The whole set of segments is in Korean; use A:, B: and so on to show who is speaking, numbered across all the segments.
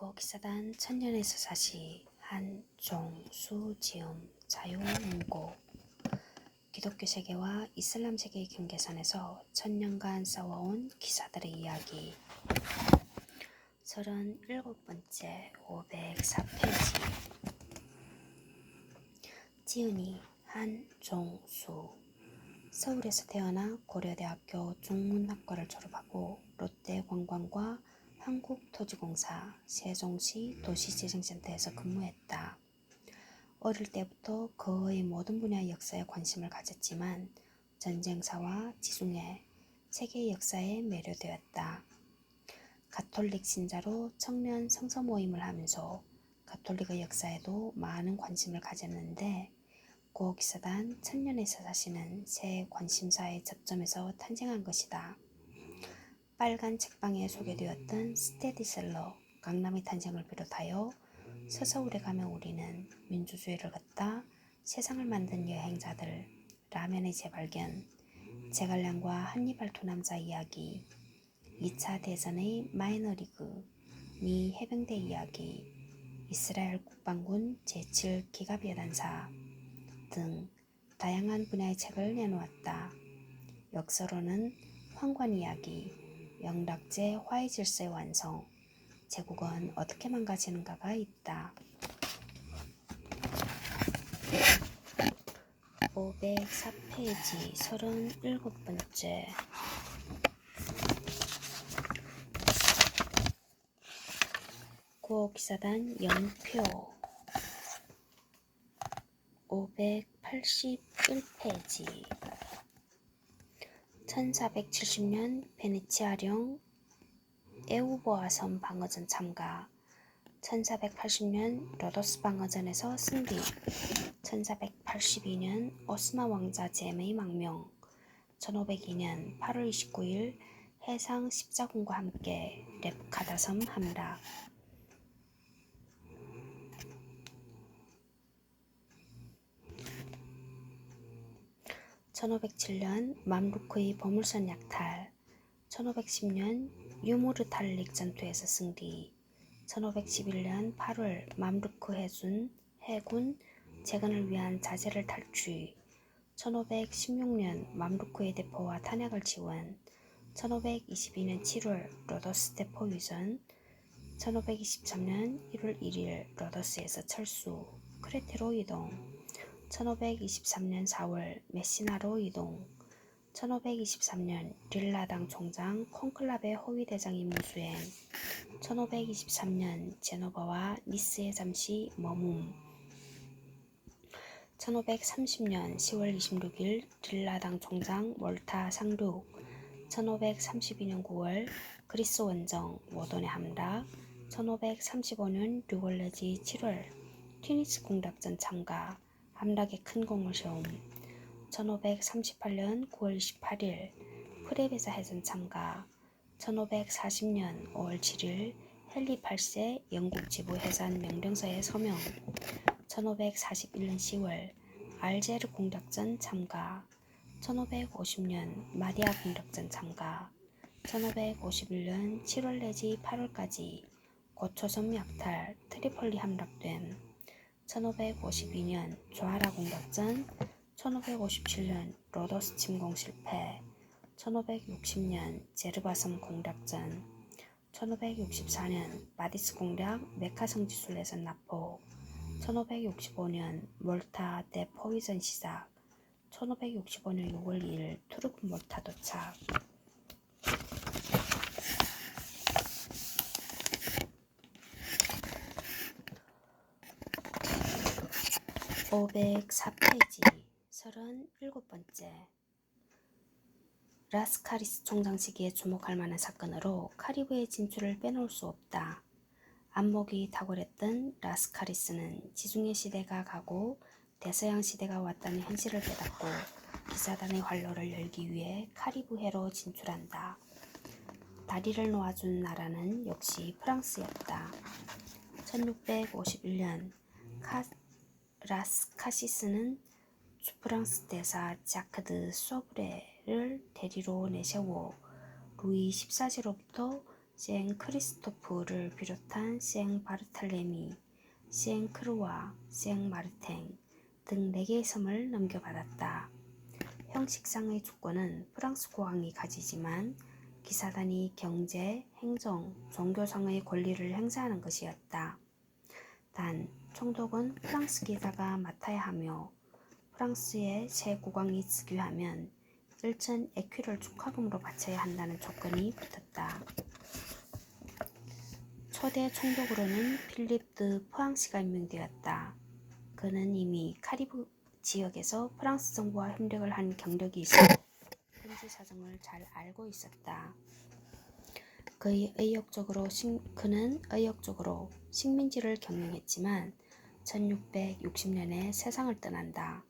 A: 고기사단 천년의 서사시 한종수 지음 자유문고 기독교 세계와 이슬람 세계의 경계선에서 천년간 싸워온 기사들의 이야기 37번째 504페이지 지은이 한종수 서울에서 태어나 고려대학교 중문학과를 졸업하고 롯데관광과 한국토지공사 세종시 도시재생센터에서 근무했다. 어릴 때부터 거의 모든 분야의 역사에 관심을 가졌지만 전쟁사와 지중해, 세계 역사에 매료되었다. 가톨릭 신자로 청년 성서 모임을 하면서 가톨릭의 역사에도 많은 관심을 가졌는데 고기사단 천년의 서사시는 새 관심사의 접점에서 탄생한 것이다. 빨간 책방에 소개되었던 스테디셀러 강남의 탄생을 비롯하여 서서울에 가면 우리는 민주주의를 걷다 세상을 만든 여행자들 라면의 재발견 제갈량과 한니발 두 남자 이야기 2차 대전의 마이너리그 미 해병대 이야기 이스라엘 국방군 제7기갑여단사 등 다양한 분야의 책을 내놓았다. 역서로는 황관 이야기, 영락제 화해 질서의 완성, 제국은 어떻게 망가지는가가 있다. 504페이지 37번째 고기사단 연표 581페이지 1470년 베네치아령 에우보아섬 방어전 참가 1480년 로도스 방어전에서 승리 1482년 오스만 왕자 젬의 망명 1502년 8월 29일 해상 십자군과 함께 렙카다섬 함락 1507년 맘루크의 보물선 약탈 1510년 유무르탈릭 전투에서 승리 1511년 8월 맘루크 해군 재건을 위한 자재를 탈취 1516년 맘루크의 대포와 탄약을 지원 1522년 7월 로도스 대포 유전 1523년 1월 1일 로도스에서 철수 크레테로 이동 1523년 4월 메시나로 이동 1523년 릴라당 총장 콘클라베 호위대장 임무 수행 1523년 제노바와 니스에 잠시 머문 1530년 10월 26일 릴라당 총장 몰타 상륙 1532년 9월 그리스 원정 모돈의 함락 1535년 6월 내지 7월 튀니스 공작전 참가 함락에 큰 공을 세움 1538년 9월 28일 프레베사 해전 참가 1540년 5월 7일 헨리 8세 영국 지부 해산 명령서에 서명 1541년 10월 알제르 공작전 참가 1550년 마디아 공작전 참가 1551년 7월 내지 8월까지 고초섬 약탈 트리폴리 함락됨 1552년 조아라 공작전 1557년 로도스 침공 실패 1560년 제르바섬 공작전 1564년 마디스 공략 메카 성지순례 해전 납포 1565년 몰타 대 포위전 시작 1565년 6월 2일 투르크 몰타 도착 504페이지 37번째 라스카리스 총장 시기에 주목할 만한 사건으로 카리브해 진출을 빼놓을 수 없다. 안목이 탁월했던 라스카리스는 지중해 시대가 가고 대서양 시대가 왔다는 현실을 깨닫고 기사단의 활로를 열기 위해 카리브해로 진출한다. 다리를 놓아준 나라는 역시 프랑스였다. 1651년 라스카시스는 프랑스 대사 자크 드 소브레를 대리로 내세워 루이 14세로부터 생 크리스토프를 비롯한 생 바르탈레미, 생 크루아, 생 마르탱 등 4개의 섬을 넘겨받았다. 형식상의 주권은 프랑스 국왕이 가지지만 기사단이 경제, 행정, 종교상의 권리를 행사하는 것이었다. 단 총독은 프랑스 기사가 맡아야 하며 프랑스의 새 국왕이 즉위하면 1천 에큐를 축하금으로 바쳐야 한다는 조건이 붙었다. 초대 총독으로는 필립 드 포항시가 임명되었다. 그는 이미 카리브 지역에서 프랑스 정부와 협력을 한 경력이 있어 현지 사정을 잘 알고 있었다. 그는 의욕적으로 식민지를 경영했지만 1660년에 세상을 떠난다.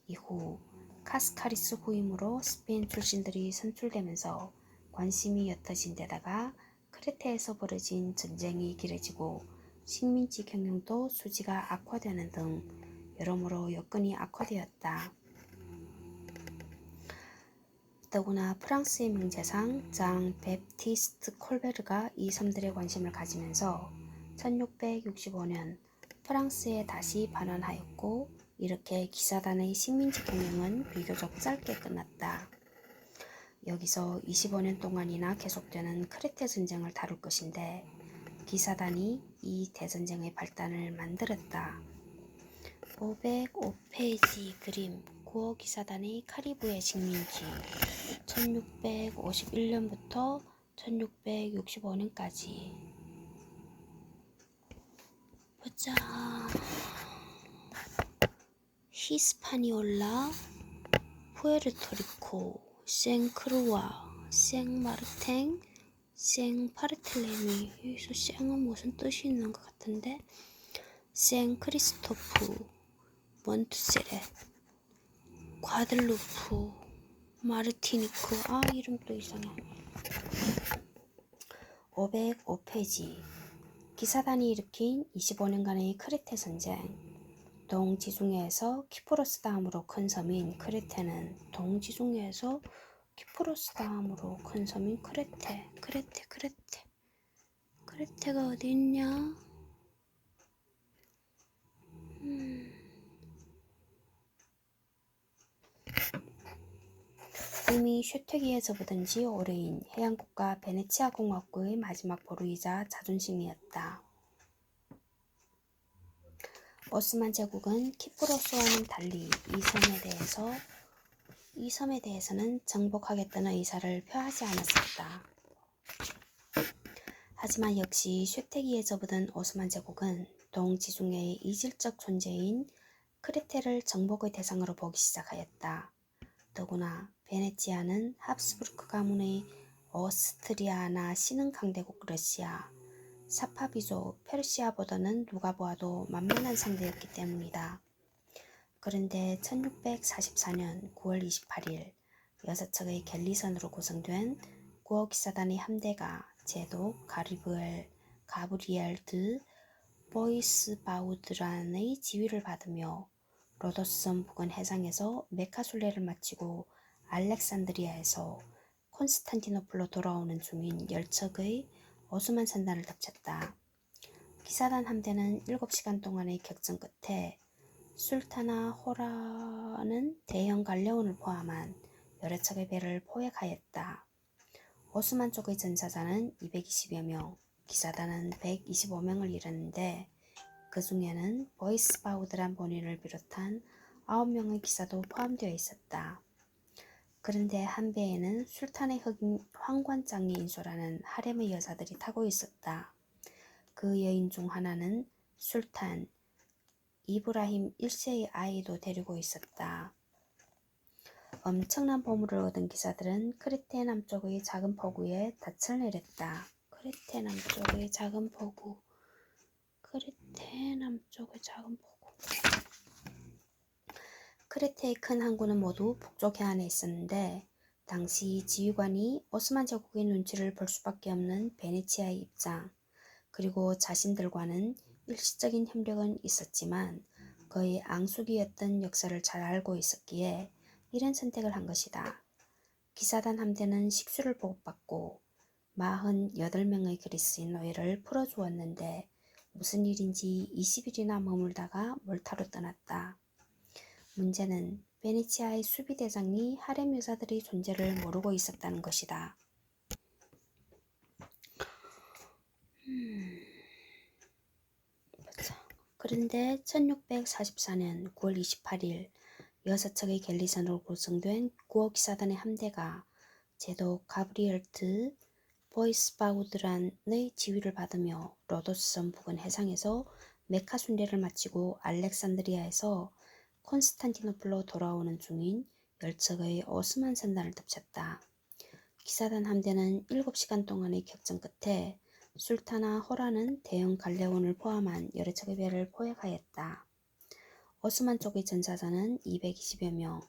A: 이후 카스카리스 후임으로 스페인 출신들이 선출되면서 관심이 옅어진 데다가 크레테에서 벌어진 전쟁이 길어지고 식민지 경영도 수지가 악화되는 등 여러모로 여건이 악화되었다. 더구나 프랑스의 명제상 장 베프티스트 콜베르가 이 섬들에 관심을 가지면서 1665년 프랑스에 다시 반환하였고 이렇게 기사단의 식민지 경영은 비교적 짧게 끝났다. 여기서 25년 동안이나 계속되는 크레테 전쟁을 다룰 것인데 기사단이 이 대전쟁의 발단을 만들었다. 505페이지 그림 구어 기사단의 카리브해 식민지 1651년부터 1665년까지 보자. 히스파니올라, 푸에르토리코, 생크루아, 생마르탱, 생파르텔레미. 여기서 생은 무슨 뜻이 있는 것 같은데 생크리스토프, 몬트세렛, 과들루프, 마르티니크. 이름 또 이상해. 505페이지 기사단이 일으킨 25년간의 크레테 전쟁. 동지중해에서 키프로스 다음으로 큰 섬인 크레테는 동지중해에서 키프로스 다음으로 큰 섬인 크레테가 어디 있냐? 이미 쇠퇴기에 접어든 지 오래인 해양국가 베네치아 공화국의 마지막 보루이자 자존심이었다. 오스만 제국은 키프로스와는 달리 이 섬에 대해서는 정복하겠다는 의사를 표하지 않았었다. 하지만 역시 쇠퇴기에 접어든 오스만 제국은 동지중해의 이질적 존재인 크레테를 정복의 대상으로 보기 시작하였다. 더구나 베네치아는 합스부르크 가문의 오스트리아나 신흥 강대국 러시아, 사파비조 페르시아보다는 누가 보아도 만만한 상대였기 때문이다. 그런데 1644년 9월 28일 6척의 갤리선으로 구성된 구어기사단의 함대가 제독 가브리엘 드 보이스바우드란의 지휘를 받으며 로도스섬 부근 해상에서 메카순례를 마치고 알렉산드리아에서 콘스탄티노플로 돌아오는 중인 10척의 오스만 선단을 덮쳤다. 기사단 함대는 7시간 동안의 격전 끝에 술타나 호라는 대형 갈레온을 포함한 여러 척의 배를 포획하였다. 오스만 쪽의 전사자는 220여 명, 기사단은 125명을 잃었는데 그 중에는 보이스바우드란 본인을 비롯한 9명의 기사도 포함되어 있었다. 그런데 한 배에는 술탄의 흑인 황관장이 인솔하는 하렘의 여자들이 타고 있었다. 그 여인 중 하나는 술탄 이브라힘 1세의 아이도 데리고 있었다. 엄청난 보물을 얻은 기사들은 크레테 남쪽의 작은 포구에 닻을 내렸다. 크레테 남쪽의 작은 포구. 크레테의 큰 항구는 모두 북쪽 해안에 있었는데 당시 지휘관이 오스만 제국의 눈치를 볼 수밖에 없는 베네치아의 입장, 그리고 자신들과는 일시적인 협력은 있었지만 거의 앙숙이었던 역사를 잘 알고 있었기에 이런 선택을 한 것이다. 기사단 함대는 식수를 보급받고 48명의 그리스인 노예를 풀어주었는데 무슨 일인지 20일이나 머물다가 몰타로 떠났다. 문제는 베네치아의 수비대장이 하렘 여자들의 존재를 모르고 있었다는 것이다. 그런데 1644년 9월 28일 6척의 갤리선으로 구성된 구어기사단의 함대가 제독 가브리엘트 보이스바우드란의 지휘를 받으며 로도스 섬 부근 해상에서 메카 순례를 마치고 알렉산드리아에서 콘스탄티노플로 돌아오는 중인 10척의 오스만 선단을 덮쳤다. 기사단 함대는 7시간 동안의 격전 끝에 술타나 호라는 대형 갈레온을 포함한 여러 척의 배를 포획하였다. 오스만 쪽의 전사자는 220여 명,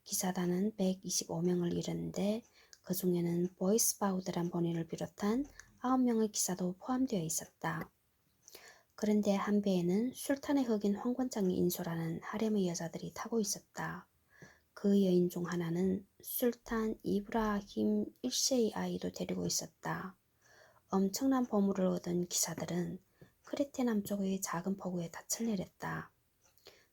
A: 기사단은 125명을 잃었는데 그 중에는 보이스바우드란 본인을 비롯한 9명의 기사도 포함되어 있었다. 그런데 한 배에는 술탄의 흑인 황관장이 인솔하는 하렘의 여자들이 타고 있었다. 그 여인 중 하나는 술탄 이브라힘 1세의 아이도 데리고 있었다. 엄청난 보물을 얻은 기사들은 크레테 남쪽의 작은 포구에 닻을 내렸다.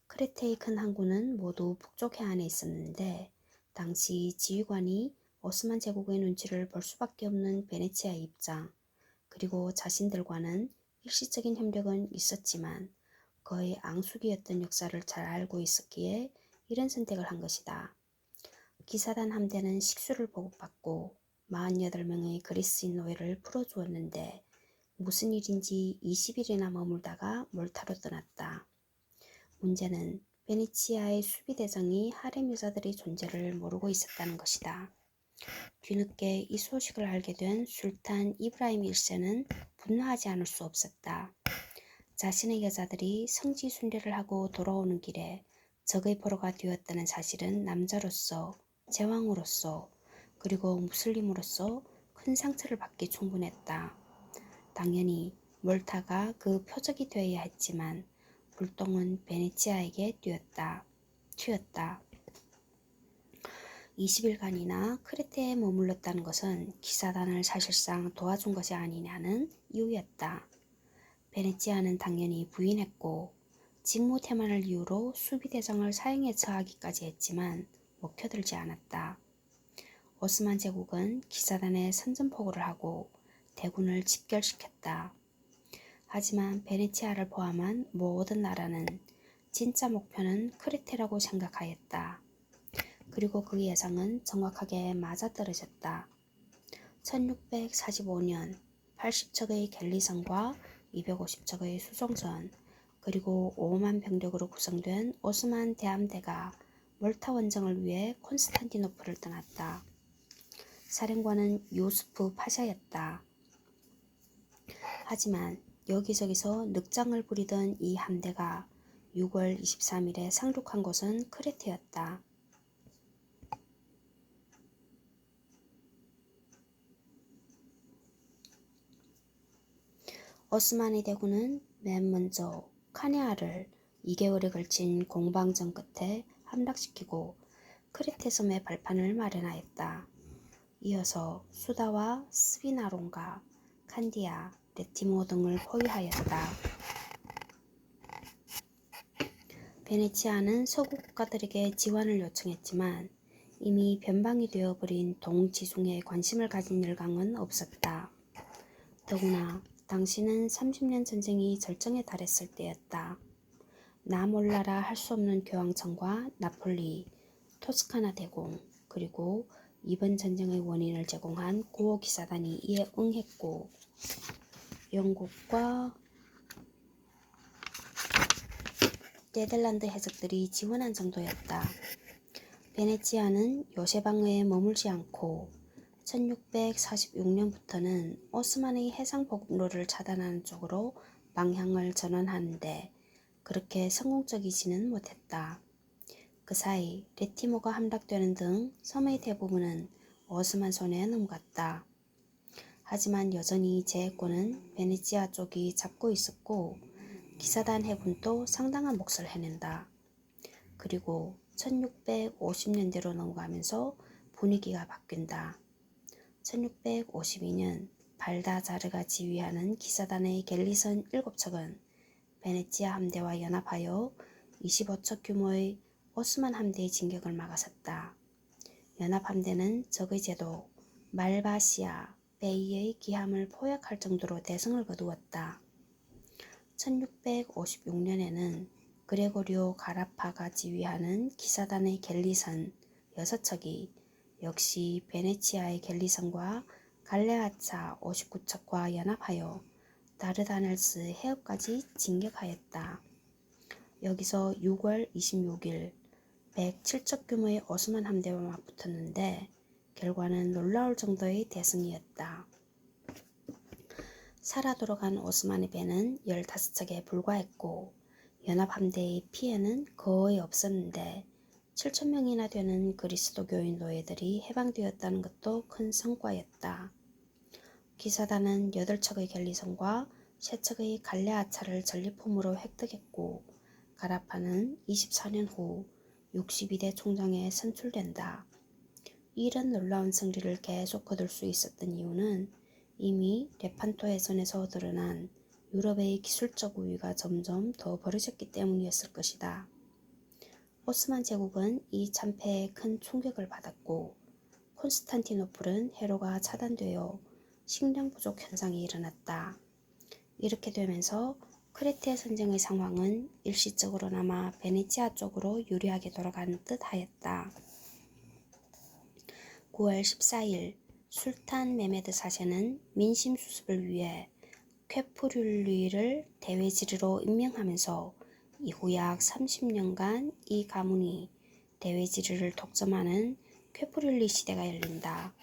A: 크레테의 큰 항구는 모두 북쪽 해안에 있었는데 당시 지휘관이 오스만 제국의 눈치를 볼 수밖에 없는 베네치아의 입장, 그리고 자신들과는 일시적인 협력은 있었지만 거의 앙숙이었던 역사를 잘 알고 있었기에 이런 선택을 한 것이다. 기사단 함대는 식수를 보급받고 48명의 그리스인 노예를 풀어주었는데 무슨 일인지 20일이나 머물다가 몰타로 떠났다. 문제는 베네치아의 수비대장이 하렘 여자들의 존재를 모르고 있었다는 것이다. 뒤늦게 이 소식을 알게 된 술탄 이브라임 1세는 분노하지 않을 수 없었다. 자신의 여자들이 성지 순례를 하고 돌아오는 길에 적의 포로가 되었다는 사실은 남자로서, 제왕으로서, 그리고 무슬림으로서 큰 상처를 받기 충분했다. 당연히 몰타가 그 표적이 되어야 했지만 불똥은 베네치아에게 튀었다. 20일간이나 크레테에 머물렀다는 것은 기사단을 사실상 도와준 것이 아니냐는 이유였다. 베네치아는 당연히 부인했고 직무 태만을 이유로 수비대장을 사형에 처하기까지 했지만 먹혀들지 않았다. 오스만 제국은 기사단에 선전포고를 하고 대군을 집결시켰다. 하지만 베네치아를 포함한 모든 나라는 진짜 목표는 크레테라고 생각하였다. 그리고 그 예상은 정확하게 맞아떨어졌다. 1645년 80척의 갤리선과 250척의 수송선, 그리고 5만 병력으로 구성된 오스만 대함대가 몰타 원정을 위해 콘스탄티노플을 떠났다. 사령관은 요스프 파샤였다. 하지만 여기저기서 늑장을 부리던 이 함대가 6월 23일에 상륙한 곳은 크레테였다. 오스만의 대군은 맨 먼저 카네아를 2개월에 걸친 공방전 끝에 함락시키고 크레테 섬의 발판을 마련하였다. 이어서 수다와 스비나론가, 칸디아, 레티모 등을 포위하였다. 베네치아는 서구 국가들에게 지원을 요청했지만 이미 변방이 되어버린 동지중해에 관심을 가진 열강은 없었다. 더구나 당시는 30년 전쟁이 절정에 달했을 때였다. 나 몰라라 할 수 없는 교황청과 나폴리, 토스카나 대공, 그리고 이번 전쟁의 원인을 제공한 구호기사단이 이에 응했고 영국과 네덜란드 해적들이 지원한 정도였다. 베네치아는 요새방어에 머물지 않고 1646년부터는 오스만의 해상 보급로를 차단하는 쪽으로 방향을 전환하는데 그렇게 성공적이지는 못했다. 그 사이 레티모가 함락되는 등 섬의 대부분은 오스만 손에 넘어갔다. 하지만 여전히 제해권은 베네치아 쪽이 잡고 있었고 기사단 해군도 상당한 몫을 해낸다. 그리고 1650년대로 넘어가면서 분위기가 바뀐다. 1652년 발다자르가 지휘하는 기사단의 갤리선 7척은 베네치아 함대와 연합하여 25척 규모의 오스만 함대의 진격을 막아섰다. 연합함대는 적의 제도 말바시아 베이의 기함을 포획할 정도로 대승을 거두었다. 1656년에는 그레고리오 가라파가 지휘하는 기사단의 갤리선 6척이 역시 베네치아의 갤리선과 갈레아차 59척과 연합하여 다르다넬스 해협까지 진격하였다. 여기서 6월 26일 107척 규모의 오스만 함대와 맞붙었는데 결과는 놀라울 정도의 대승이었다. 살아 돌아간 오스만의 배는 15척에 불과했고 연합함대의 피해는 거의 없었는데 7,000명이나 되는 그리스도교인 노예들이 해방되었다는 것도 큰 성과였다. 기사단은 8척의 갤리선과 3척의 갈레아차를 전리품으로 획득했고 가라파는 24년 후 62대 총장에 선출된다. 이런 놀라운 승리를 계속 거둘 수 있었던 이유는 이미 레판토 해전에서 드러난 유럽의 기술적 우위가 점점 더 벌어졌기 때문이었을 것이다. 오스만 제국은 이 참패에 큰 충격을 받았고 콘스탄티노플은 해로가 차단되어 식량 부족 현상이 일어났다. 이렇게 되면서 크레테 전쟁의 상황은 일시적으로나마 베네치아 쪽으로 유리하게 돌아가는 듯 하였다. 9월 14일 술탄 메메드 사세는 민심 수습을 위해 쾌프룰리를 대외지리로 임명하면서 이후 약 30년간 이 가문이 대외지리를 독점하는 쾌프룰리 시대가 열린다.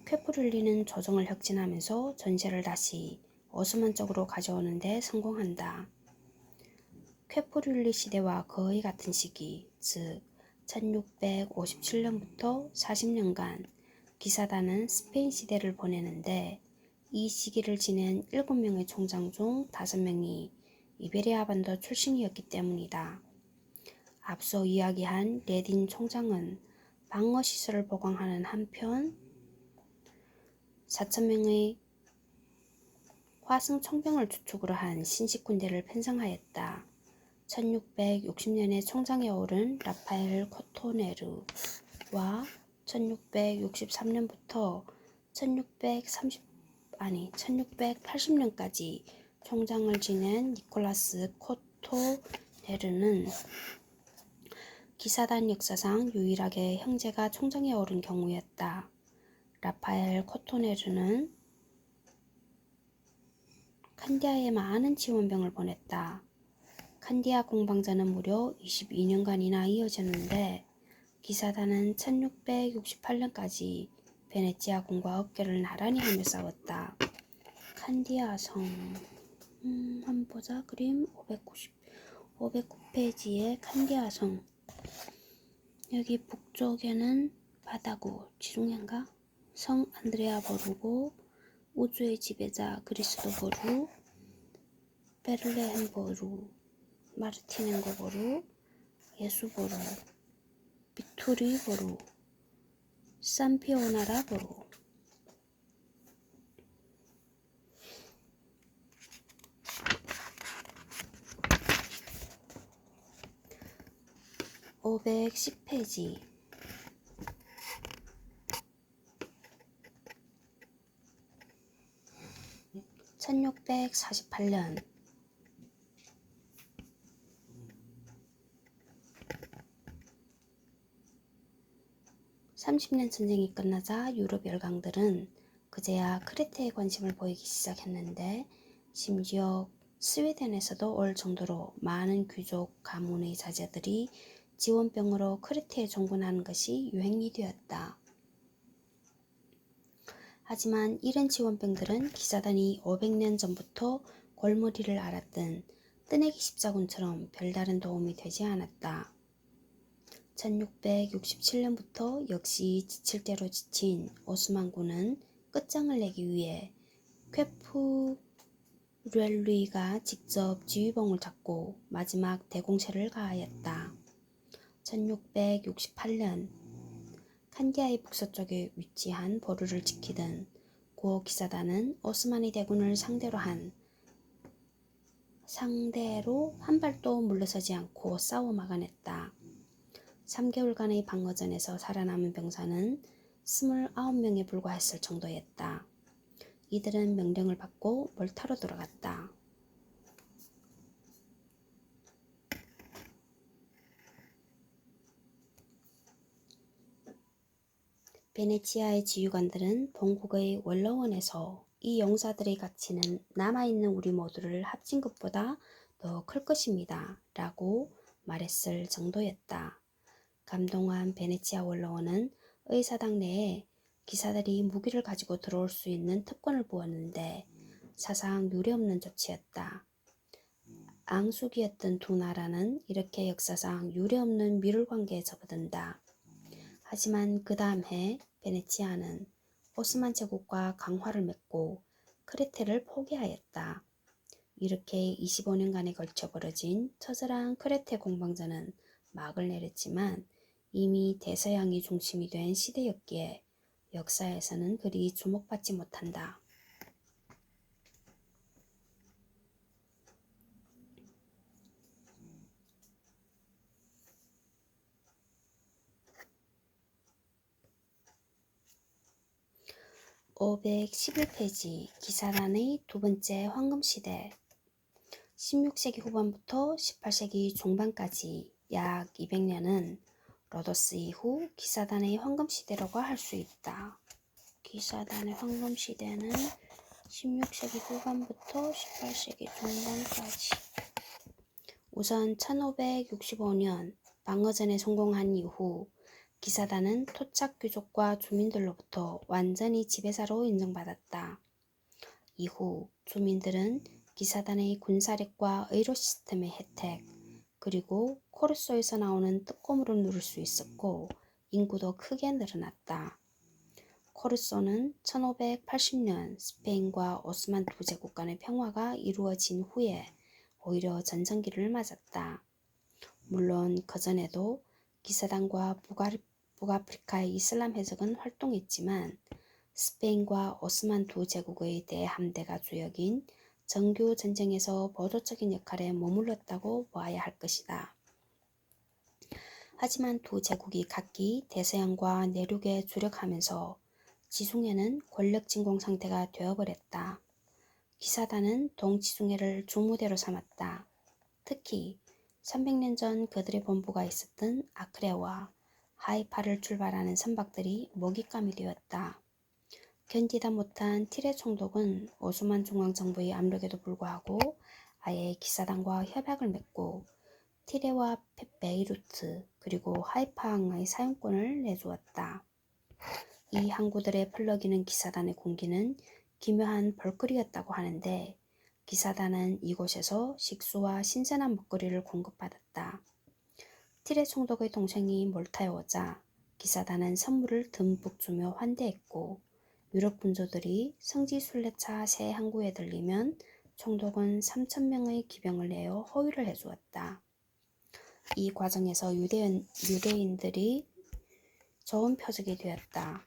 A: 쾌프룰리는 조정을 혁신하면서 전세를 다시 오스만 쪽으로 가져오는 데 성공한다. 쾌프룰리 시대와 거의 같은 시기, 즉 1657년부터 40년간 기사단은 스페인 시대를 보내는데 이 시기를 지낸 7명의 총장 중 5명이 이베리아 반도 출신이었기 때문이다. 앞서 이야기한 레딘 총장은 방어 시설을 보강하는 한편 4,000명의 화승 총병을 주축으로 한 신식 군대를 편성하였다. 1660년에 총장에 오른 라파엘 코토네르와 1663년부터 1680년까지 총장을 지낸 니콜라스 코토네르는 기사단 역사상 유일하게 형제가 총장에 오른 경우였다. 라파엘 코토네르는 칸디아에 많은 지원병을 보냈다. 칸디아 공방전은 무려 22년간이나 이어졌는데 기사단은 1668년까지 베네치아 공과 어깨를 나란히 하며 싸웠다. 칸디아 성 한번 보자. 그림 509페이지에 칸디아 성. 여기 북쪽에는 바다고 지중해인가? 성 안드레아 보루고 우주의 지배자 그리스도 보루, 베를레헴 보루, 마르티넨고 보루, 예수 보루, 빅토리 보루, 산피오나라 보루. (510페이지) 1648년 30년 전쟁이 끝나자 유럽 열강들은 그제야 크레테에 관심을 보이기 시작했는데 심지어 스웨덴에서도 올 정도로 많은 귀족 가문의 자제들이 지원병으로 크레테에 종군하는 것이 유행이 되었다. 하지만 이런 지원병들은 기사단이 500년 전부터 골머리를 앓았던 뜨내기 십자군처럼 별다른 도움이 되지 않았다. 1667년부터 역시 지칠 대로 지친 오스만군은 끝장을 내기 위해 쾌프렐리가 직접 지휘봉을 잡고 마지막 대공세를 가하였다. 1668년 칸디아의 북서쪽에 위치한 보루를 지키던 그리고 기사단은 오스마니 대군을 상대로 한 발도 물러서지 않고 싸워 막아냈다. 3개월간의 방어전에서 살아남은 병사는 29명에 불과했을 정도였다. 이들은 명령을 받고 몰타로 돌아갔다. 베네치아의 지휘관들은 본국의 원로원에서 이 용사들의 가치는 남아있는 우리 모두를 합친 것보다 더 클 것입니다. 라고 말했을 정도였다. 감동한 베네치아 원로원은 의사당 내에 기사들이 무기를 가지고 들어올 수 있는 특권을 부었는데 사상 유례없는 조치였다. 앙숙이었던 두 나라는 이렇게 역사상 유례없는 밀월 관계에 접어든다. 하지만 그 다음 해 베네치아는 오스만 제국과 강화를 맺고 크레테를 포기하였다. 이렇게 25년간에 걸쳐 벌어진 처절한 크레테 공방전은 막을 내렸지만 이미 대서양이 중심이 된 시대였기에 역사에서는 그리 주목받지 못한다. (511페이지) 기사단의 두 번째 황금시대 16세기 후반부터 18세기 중반까지 약 200년은 로도스 이후 기사단의 황금시대라고 할 수 있다. 기사단의 황금시대는 16세기 후반부터 18세기 중반까지. 우선 1565년 방어전에 성공한 이후 기사단은 토착 귀족과 주민들로부터 완전히 지배사로 인정받았다. 이후 주민들은 기사단의 군사력과 의료 시스템의 혜택, 그리고 코르소에서 나오는 뜨꼼으로 누릴 수 있었고 인구도 크게 늘어났다. 코르소는 1580년 스페인과 오스만 두 제국 간의 평화가 이루어진 후에 오히려 전성기를 맞았다. 물론 그전에도 기사단과 북아프리카의 이슬람 해적은 활동했지만 스페인과 오스만 두 제국의 대함대가 주역인 정규 전쟁에서 보조적인 역할에 머물렀다고 보아야 할 것이다. 하지만 두 제국이 각기 대서양과 내륙에 주력하면서 지중해는 권력 진공 상태가 되어버렸다. 기사단은 동지중해를 주무대로 삼았다. 특히 300년 전 그들의 본부가 있었던 아크레와 하이파를 출발하는 선박들이 먹잇감이 되었다. 견디다 못한 티레 총독은 오스만 중앙정부의 압력에도 불구하고 아예 기사단과 협약을 맺고 티레와 베이루트 그리고 하이파항의 사용권을 내주었다. 이 항구들의 펄럭이는 기사단의 공기는 기묘한 벌거리였다고 하는데 기사단은 이곳에서 식수와 신선한 먹거리를 공급받았다. 티레 총독의 동생이 몰타에 오자 기사단은 선물을 듬뿍 주며 환대했고 유럽 군주들이 성지 순례차 새 항구에 들리면 총독은 3,000명의 기병을 내어 호위를 해주었다. 이 과정에서 유대인들이 좋은 표적이 되었다.